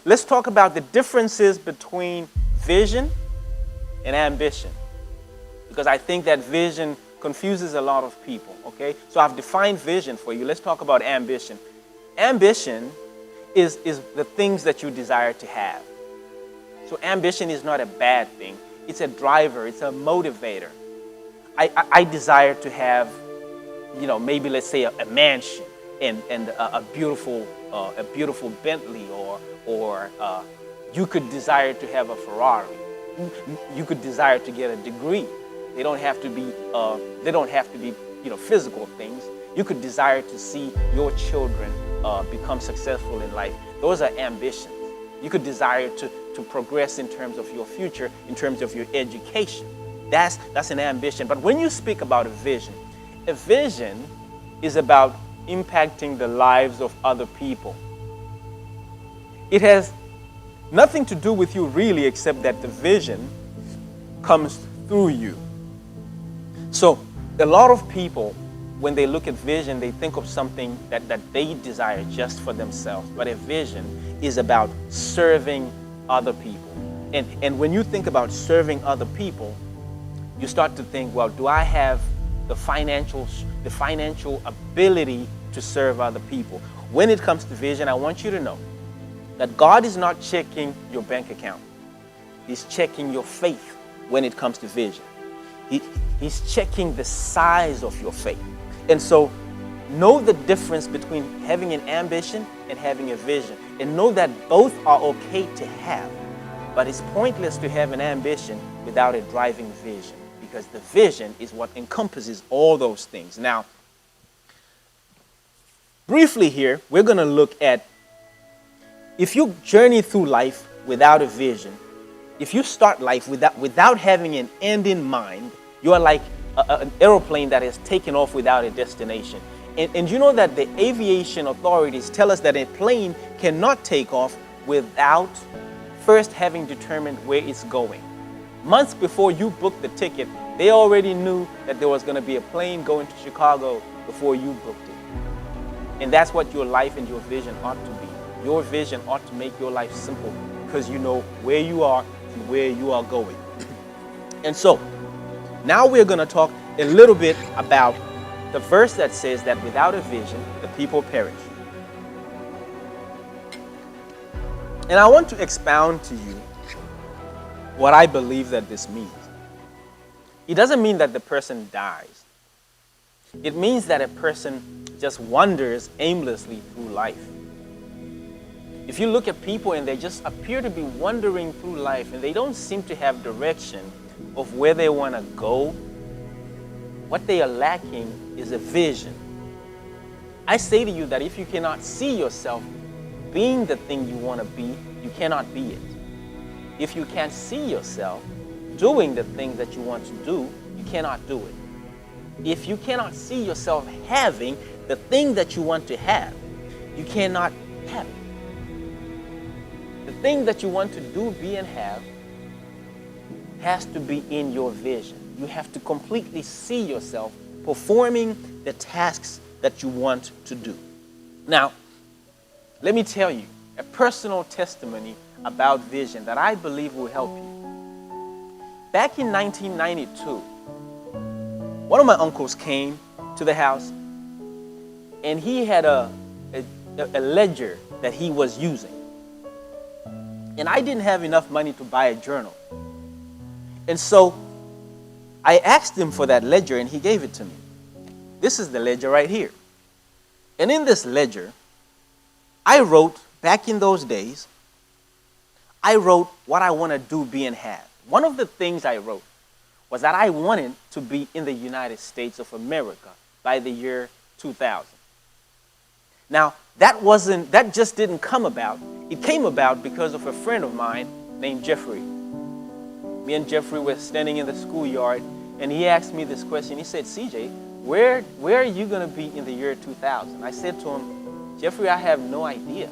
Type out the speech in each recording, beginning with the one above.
let's talk about the differences between vision and ambition, because I think that vision confuses a lot of people, okay? So I've defined vision for you. Let's talk about ambition. Ambition is the things that you desire to have. So ambition is not a bad thing. It's a driver. It's a motivator. I desire to have, maybe let's say a mansion and a beautiful Bentley, or you could desire to have a Ferrari. You could desire to get a degree. They don't have to be physical things. You could desire to see your children become successful in life. Those are ambitions. You could desire to progress in terms of your future, in terms of your education. That's an ambition. But when you speak about a vision is about impacting the lives of other people. It has nothing to do with you really, except that the vision comes through you. So a lot of people, when they look at vision, they think of something that they desire just for themselves. But a vision is about serving other people. And when you think about serving other people, you start to think, well, do I have the financial ability to serve other people? When it comes to vision, I want you to know that God is not checking your bank account. He's checking your faith when it comes to vision. He's checking the size of your faith. And so know the difference between having an ambition and having a vision. And know that both are okay to have. But it's pointless to have an ambition without a driving vision, because the vision is what encompasses all those things. Now, briefly here, we're going to look at, if you journey through life without a vision, if you start life without having an end in mind, you are like an aeroplane that has taken off without a destination. And you know that the aviation authorities tell us that a plane cannot take off without first having determined where it's going. Months before you booked the ticket, they already knew that there was going to be a plane going to Chicago before you booked it. And that's what your life and your vision ought to be. Your vision ought to make your life simple, because you know where you are and where you are going. And so, now we're going to talk a little bit about the verse that says that without a vision, the people perish. And I want to expound to you what I believe that this means. It doesn't mean that the person dies. It means that a person just wanders aimlessly through life. If you look at people and they just appear to be wandering through life and they don't seem to have direction of where they want to go, what they are lacking is a vision. I say to you that if you cannot see yourself being the thing you want to be, you cannot be it. If you can't see yourself doing the things that you want to do, you cannot do it. If you cannot see yourself having the thing that you want to have, you cannot have it. The thing that you want to do, be, and have has to be in your vision. You have to completely see yourself performing the tasks that you want to do. Now, let me tell you a personal testimony about vision that I believe will help you. Back in 1992, one of my uncles came to the house, and he had a ledger that he was using. And I didn't have enough money to buy a journal. And so I asked him for that ledger, and he gave it to me. This is the ledger right here. And in this ledger, I wrote, back in those days, I wrote what I want to do, be, and have. One of the things I wrote was that I wanted to be in the United States of America by the year 2000. Now, that just didn't come about. It came about because of a friend of mine named Jeffrey. Me and Jeffrey were standing in the schoolyard, and he asked me this question. He said, CJ, where are you going to be in the year 2000? I said to him, Jeffrey, I have no idea.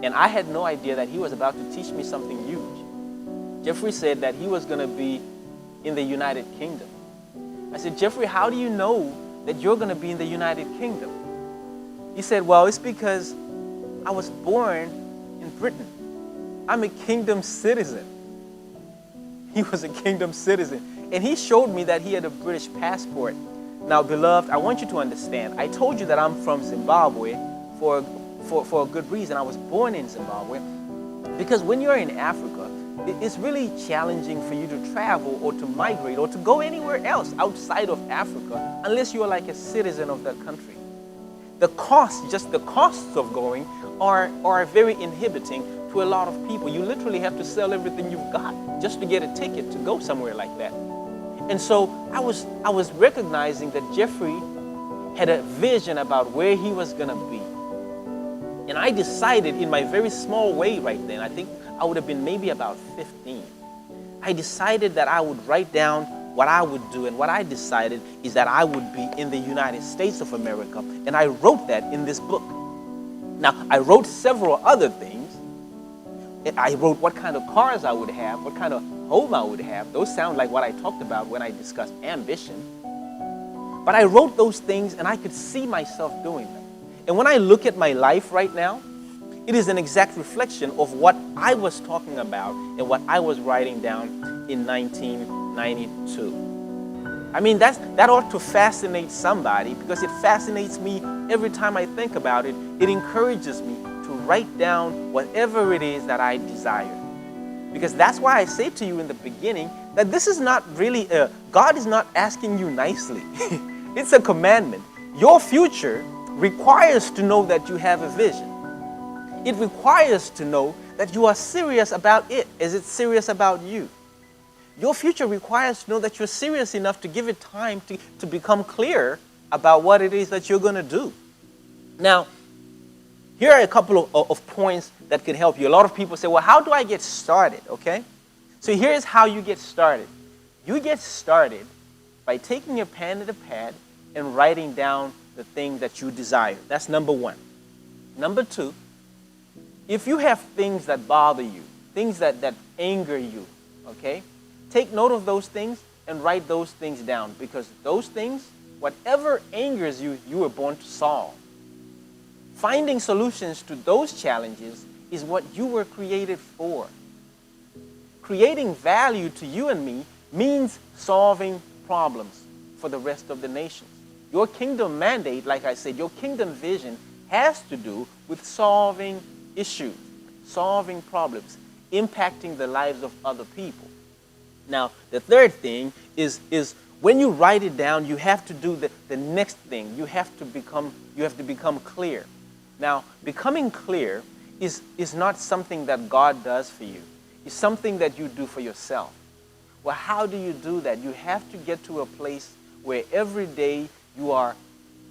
And I had no idea that he was about to teach me something huge. Jeffrey said that he was going to be in the United Kingdom. I said, Jeffrey, how do you know that you're going to be in the United Kingdom? He said, well, it's because I was born in Britain. I'm a kingdom citizen. He was a kingdom citizen. And he showed me that he had a British passport. Now, beloved, I want you to understand. I told you that I'm from Zimbabwe for a good reason. I was born in Zimbabwe because when you're in Africa, it's really challenging for you to travel or to migrate or to go anywhere else outside of Africa unless you're like a citizen of that country. The costs, just the costs of going are very inhibiting to a lot of people. You literally have to sell everything you've got just to get a ticket to go somewhere like that. And so I was recognizing that Jeffrey had a vision about where he was going to be. And I decided in my very small way right then, I think I would have been maybe about 15. I decided that I would write down what I would do. And what I decided is that I would be in the United States of America. And I wrote that in this book. Now, I wrote several other things. I wrote what kind of cars I would have, what kind of home I would have. Those sound like what I talked about when I discussed ambition. But I wrote those things and I could see myself doing them. And when I look at my life right now, it is an exact reflection of what I was talking about and what I was writing down in 1992. I mean, that ought to fascinate somebody because it fascinates me every time I think about it. It encourages me to write down whatever it is that I desire. Because that's why I say to you in the beginning that this is not really, God is not asking you nicely. It's a commandment. Your future requires to know that you have a vision. It requires to know that you are serious about it as it's serious about you. Your future requires to know that you're serious enough to give it time to become clear about what it is that you're going to do. Now, here are a couple of points that could help you. A lot of people say, well, how do I get started? Okay? So here's how you get started. You get started by taking a pen and a pad and writing down the thing that you desire. That's number one. Number two, if you have things that bother you, things that anger you, okay, take note of those things and write those things down because those things, whatever angers you, you were born to solve. Finding solutions to those challenges is what you were created for. Creating value to you and me means solving problems for the rest of the nations. Your kingdom mandate, like I said, your kingdom vision has to do with solving issues, solving problems, impacting the lives of other people. Now, the third thing is when you write it down, you have to do the next thing. You have to become clear. Now, becoming clear is not something that God does for you. It's something that you do for yourself. Well, how do you do that? You have to get to a place where every day you are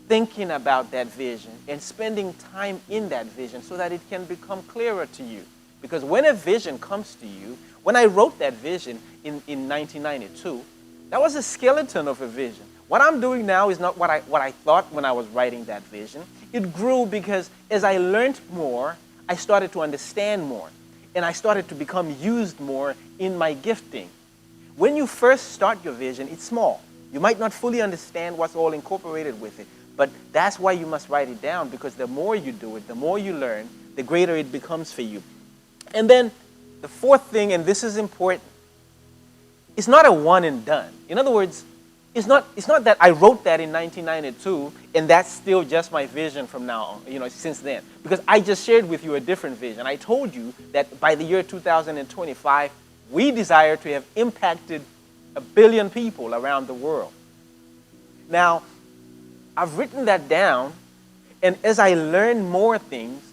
thinking about that vision and spending time in that vision so that it can become clearer to you. Because when a vision comes to you, when I wrote that vision in 1992, that was a skeleton of a vision. What I'm doing now is not what I thought when I was writing that vision. It grew because as I learned more, I started to understand more. And I started to become used more in my gifting. When you first start your vision, it's small. You might not fully understand what's all incorporated with it. But that's why you must write it down, because the more you do it, the more you learn, the greater it becomes for you. And then the fourth thing, and this is important, it's not a one and done. In other words, it's not that I wrote that in 1992 and that's still just my vision from now on, since then. Because I just shared with you a different vision. I told you that by the year 2025, we desire to have impacted 1 billion people around the world. Now, I've written that down, and as I learn more things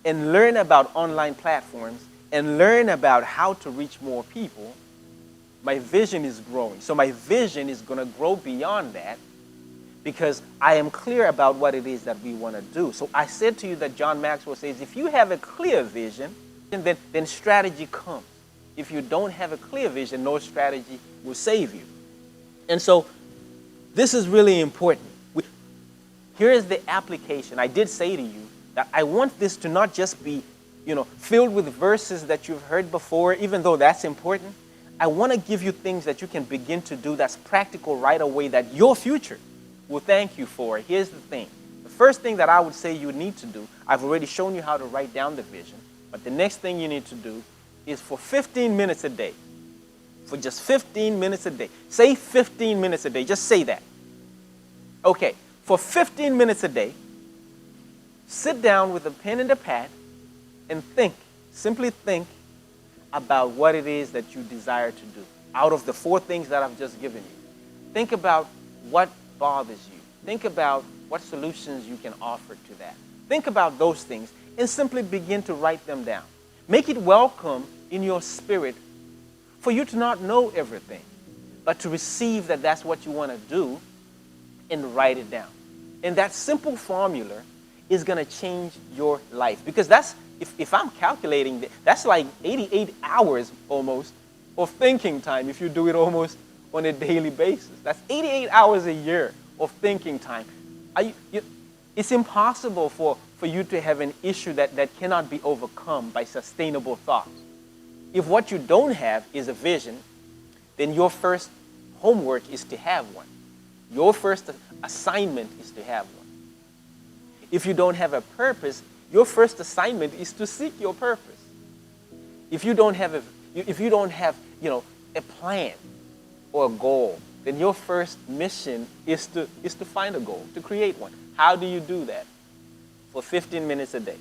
and learn about online platforms and learn about how to reach more people, my vision is growing. So my vision is going to grow beyond that because I am clear about what it is that we want to do. So I said to you that John Maxwell says, if you have a clear vision, then strategy comes. If you don't have a clear vision, no strategy will save you. And so this is really important. Here is the application. I did say to you that I want this to not just be, filled with verses that you've heard before, even though that's important. I want to give you things that you can begin to do that's practical right away that your future will thank you for. Here's the thing. The first thing that I would say you need to do, I've already shown you how to write down the vision. But the next thing you need to do is for 15 minutes a day, for just 15 minutes a day. Say 15 minutes a day. Just say that. Okay, for 15 minutes a day, sit down with a pen and a pad and think, simply think about what it is that you desire to do out of the 4 things that I've just given you. Think about what bothers you. Think about what solutions you can offer to that. Think about those things and simply begin to write them down. Make it welcome in your spirit for you to not know everything, but to receive that that's what you want to do and write it down. And that simple formula is going to change your life, because that's, if I'm calculating, that's like 88 hours almost of thinking time if you do it almost on a daily basis. That's 88 hours a year of thinking time. It's impossible for you to have an issue that cannot be overcome by sustainable thoughts. If what you don't have is a vision, then your first homework is to have one. Your first assignment is to have one. If you don't have a purpose, your first assignment is to seek your purpose. If you don't have a plan or a goal, then your first mission is to find a goal, to create one. How do you do that? For 15 minutes a day.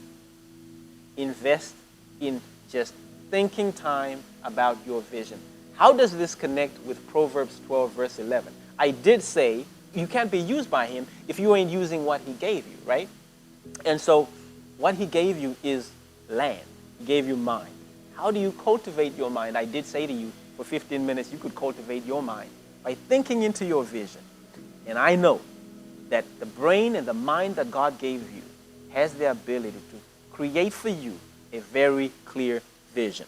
Invest in just thinking time about your vision. How does this connect with Proverbs 12, verse 11? I did say you can't be used by him if you ain't using what he gave you, right? And so what he gave you is land. He gave you mind. How do you cultivate your mind? I did say to you, for 15 minutes, you could cultivate your mind by thinking into your vision. And I know that the brain and the mind that God gave you has the ability to create for you a very clear vision.